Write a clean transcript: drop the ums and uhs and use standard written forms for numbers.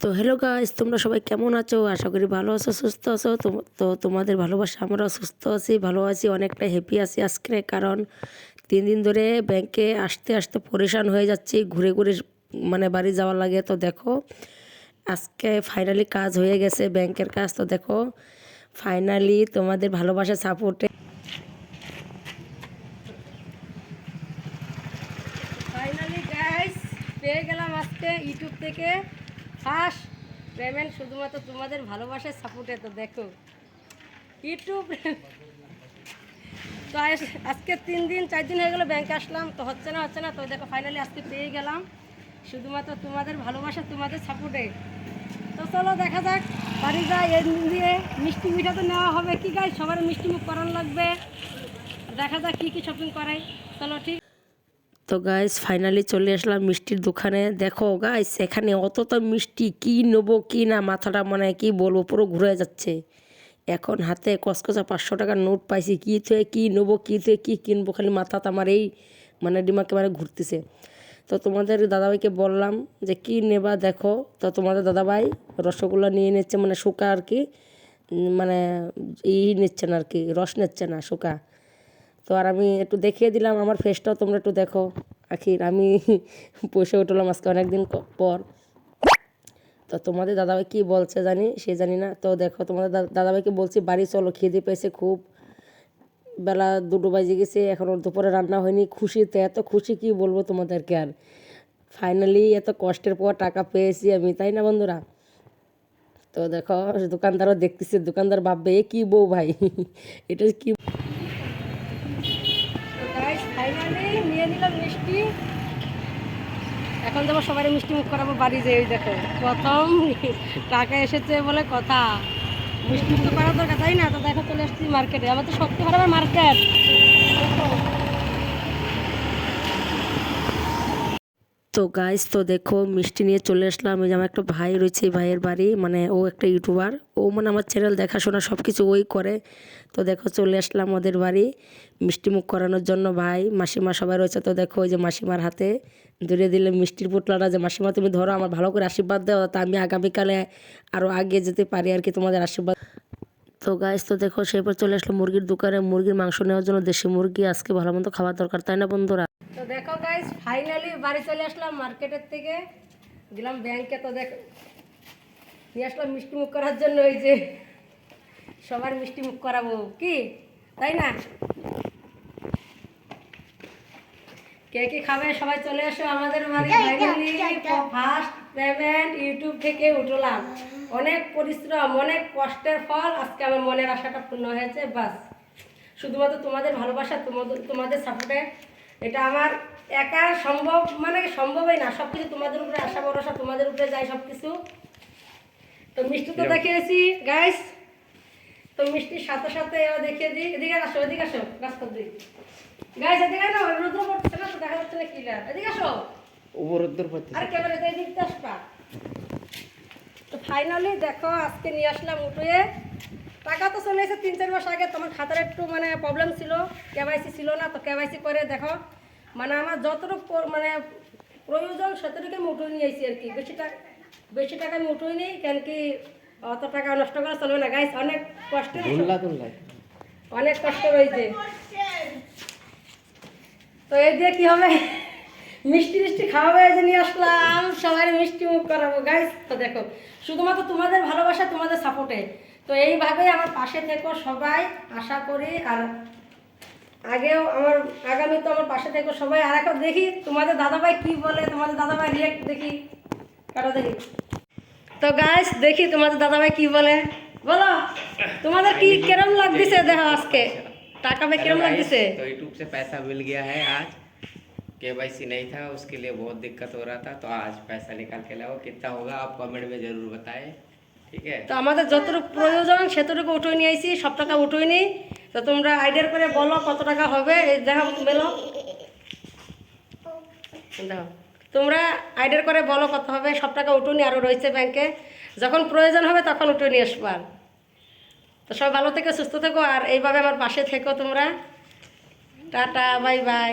তো hello guys, তোমরা সবাই কেমন আছো? আশা করি ভালো আছো, সুস্থ আছো। তো তোমাদের ভালোবাসা আমরাও সুস্থ আছি, ভালো আছি, অনেকটা হ্যাপি আছি আজকে। কারণ 3 দিন ধরে ব্যাংকে আসতে আসতে পরেশান হয়ে যাচ্ছি, ঘুরে ঘুরে মানে বাড়ি যাওয়ার লাগে। তো দেখো আজকে ফাইনালি কাজ হয়ে গেছে, ব্যাংকের কাজ। তো দেখো ফাইনালি তোমাদের ভালোবাসা সাপোর্টে ফাইনালি গাইস পেয়ে গেলাম আজকে ইউটিউব থেকে ফার্স্ট পেমেন্ট, শুধুমাত্র তোমাদের ভালোবাসার সাপোর্টে। তো দেখো ইউটিউব তো আজকে 3 দিন 4 দিন হয়ে গেলো ব্যাংকে আসলাম, তো হচ্ছে না। তো দেখো ফাইনালি আজকে পেয়ে গেলাম, শুধুমাত্র তোমাদের ভালোবাসা তোমাদের সাপোর্টে। তো চলো দেখা যাক বাড়ি যাই, এর দিয়ে মিষ্টি মিঠা তো নেওয়া হবে। কি গাইস, সবার মিষ্টি মুখ করানো লাগবে। দেখা যাক কী শপিং করাই, চলো ঠিক। তো গাইস ফাইনালি চলে আসলাম মিষ্টির দোকানে। দেখো গাইস এখানে অতটা মিষ্টি, কি নেবো কি না মাথাটা মানে কি বলবো পুরো ঘুরে যাচ্ছে। এখন হাতে কসকসা 500 টাকার নোট পাইছি, কী থেকে কী নেবো কী থেকে কী কিনবো, খালি মাথাতে আমার এই মানে ডিমাকে মানে ঘুরতেছে। তো তোমাদের দাদাভাইকে বললাম যে কি নেবা দেখো। তো তোমাদের দাদাভাই রসগোল্লা নিয়ে নিচ্ছে, মানে শুকা আর কি, মানে নিচ্ছে না আর কি, রস নিচ্ছে না, শুকা। তো আর আমি একটু দেখিয়ে দিলাম আমার ফেসটাও, তোমরা একটু দেখো। আখির আমি পয়সা উঠলাম আজকে অনেকদিন পর। তো তোমাদের দাদাভাই কী বলছে জানি না। তো দেখো তোমাদের দাদাভাইকে বলছি বাড়ি চলো, খিদে পেয়েছে খুব, বেলা 2টো বাজে গেছে, এখন ওর দুপুরে রান্না হয়নি। খুশিতে এত খুশি কি বলবো তোমাদেরকে। আর ফাইনালি এত কষ্টের পর টাকা পেয়েছি আমি, তাই না বন্ধুরা? তো দেখো দোকানদারও দেখতেছে, দোকানদার ভাববে এ কী বউ ভাই এটা কি। ফাইনালি নিয়ে নিলাম মিষ্টি, এখন তোমার সবাই মিষ্টি মুখ করাবো বাড়ি যেয়ে। দেখো প্রথম টাকা এসেছে বলে কথা, মিষ্টি মুখ করার দরকার, তাই না? তো দেখো চলে আসছি মার্কেটে, আমার তো সত্যি ভালো আমার মার্কেট। তো গাইস তো দেখো মিষ্টি নিয়ে চলে আসলাম। ওই যে আমার একটা ভাই রয়েছে, ভাইয়ের বাড়ি, মানে ও একটা ইউটিউবার, ও মানে আমার চ্যানেল দেখাশোনা সব কিছু ওই করে। তো দেখো চলে আসলাম ওদের বাড়ি মিষ্টি মুখ করানোর জন্য। ভাই মাসিমা সবাই রয়েছে। তো দেখো ওই যে মাসিমার হাতে ধরে দিলে মিষ্টির পুটলাটা, যে মাসিমা তুমি ধরো, আমার ভালো করে আশীর্বাদ দাও, তা আমি আগামীকালে আরও আগে যেতে পারি আর কি, তোমাদের আশীর্বাদ। তো গাইস তো দেখো সেরপর চলে আসলো মুরগির দোকানে, মুরগির মাংস নেওয়ার জন্য। দেশি মুরগি আজকে ভালো মতো খাওয়ার দরকার, তাই না বন্ধুরা? তো দেখো গাইস ফাইনালি বাড়ি চলে আসলাম মার্কেটের থেকে, গেলাম ব্যাংকে। তো দেখো নিয়ে আসলাম মিষ্টি মুখ করার জন্য, ওই যে সবার মিষ্টি মুখ করাবো কি, তাই না? কে কে খাবে সবাই চলে আসো আমাদের বাড়ি। ফাইনালি ফার্স্ট পেমেন্ট ইউটিউব থেকে উঠলাম, অনেক পরিশ্রম অনেক কষ্টের ফল আজকে আমার মনের আশাটা পূর্ণ হয়েছে। বাস শুধুমাত্র তোমাদের ভালোবাসা, তোমাদের সাপোর্টে। এটা আমার একা সম্ভব মানে সম্ভবই না, সব কিছু তোমাদের উপরে আশা ভরসা, তোমাদের উপরে যাই সব কিছু। তো মিষ্টি তো দেখিয়েছি গাইস, তো মিষ্টির সাথে সাথে দেখিয়ে দিই। এদিকে আসো রাস্তা দিই গাইস, এদিকে না রুদ্র পড়ছে না, তো দেখা যাচ্ছে না ক্লিয়ার। এদিকে আসো, ওপর রুদ্র পড়ছে। আর ক্যামেরাতে এদিকে আসবা। তো ফাইনালি দেখো আজকে নিয়ে আসলাম উঠে। টাকা তো চলে এসেছে 3-4 মাস আগে। তোমার খাতার একটু মানে প্রবলেম ছিল, কেওয়াইসি ছিল না, তো কেওয়াইসি করে দেখো মানে আমার যতটুকু মানে প্রয়োজন সেতটুকু আমি উঠে নিয়ে আসি আর কি। বেশি টাকা আমি উঠেই নিই, কেন কি অত টাকা নষ্ট করা চলবে না গাইস, অনেক কষ্টের, অনেক কষ্ট রয়েছে। তো এই দিয়ে কী হবে, মিষ্টি খাওয়াবে, এই যে নিয়ে আসলাম সবাই মিষ্টি মুখ করাবো গাইস। তো দেখো শুধুমাত্র তোমাদের ভালোবাসা তোমাদের সাপোর্টে। তো এইভাবেই আমার পাশে থেকো সবাই, আশা করি। আর আগেও আমার আগামী তো আমার পাশে থেকো সবাই। আর এখন দেখি তোমাদের দাদাভাই কি বলে, তোমাদের দাদাভাই রিয়েক্ট দেখি, কাটা দেখি। তো গাইস দেখি তোমাদের দাদাভাই কি বলে, বলো তোমাদের কি কেরম লাগতেছে দেখো আজকে টাকা में किरम लग से। तो यूट्यूब से पैसा मिल गया है आज, केवाईसी नहीं था उसके लिए बहुत दिक्कत हो रहा था, तो आज पैसा निकाल के लाओ। कितना होगा आप कमेंट में जरूर बताएं, ठीक है? तो আমাদের যতটুকু প্রয়োজন সেতটুকু উঠে নিয়ে আইছি, সব টাকা উঠে নি। তো তোমরা আইডিয়া করে বলো কত টাকা হবে, এই দেখো বলো, দেখো তোমরা আইডিয়া করে বলো কত হবে। সব টাকা উঠে নি, আরও রয়েছে ব্যাংকে, যখন প্রয়োজন হবে তখন উঠে নিয়ে আসবার। তো সবাই ভালো থেকো, সুস্থ থেকো, আর এইভাবে আমার পাশে থেকো তোমরা। Tata, bye bye.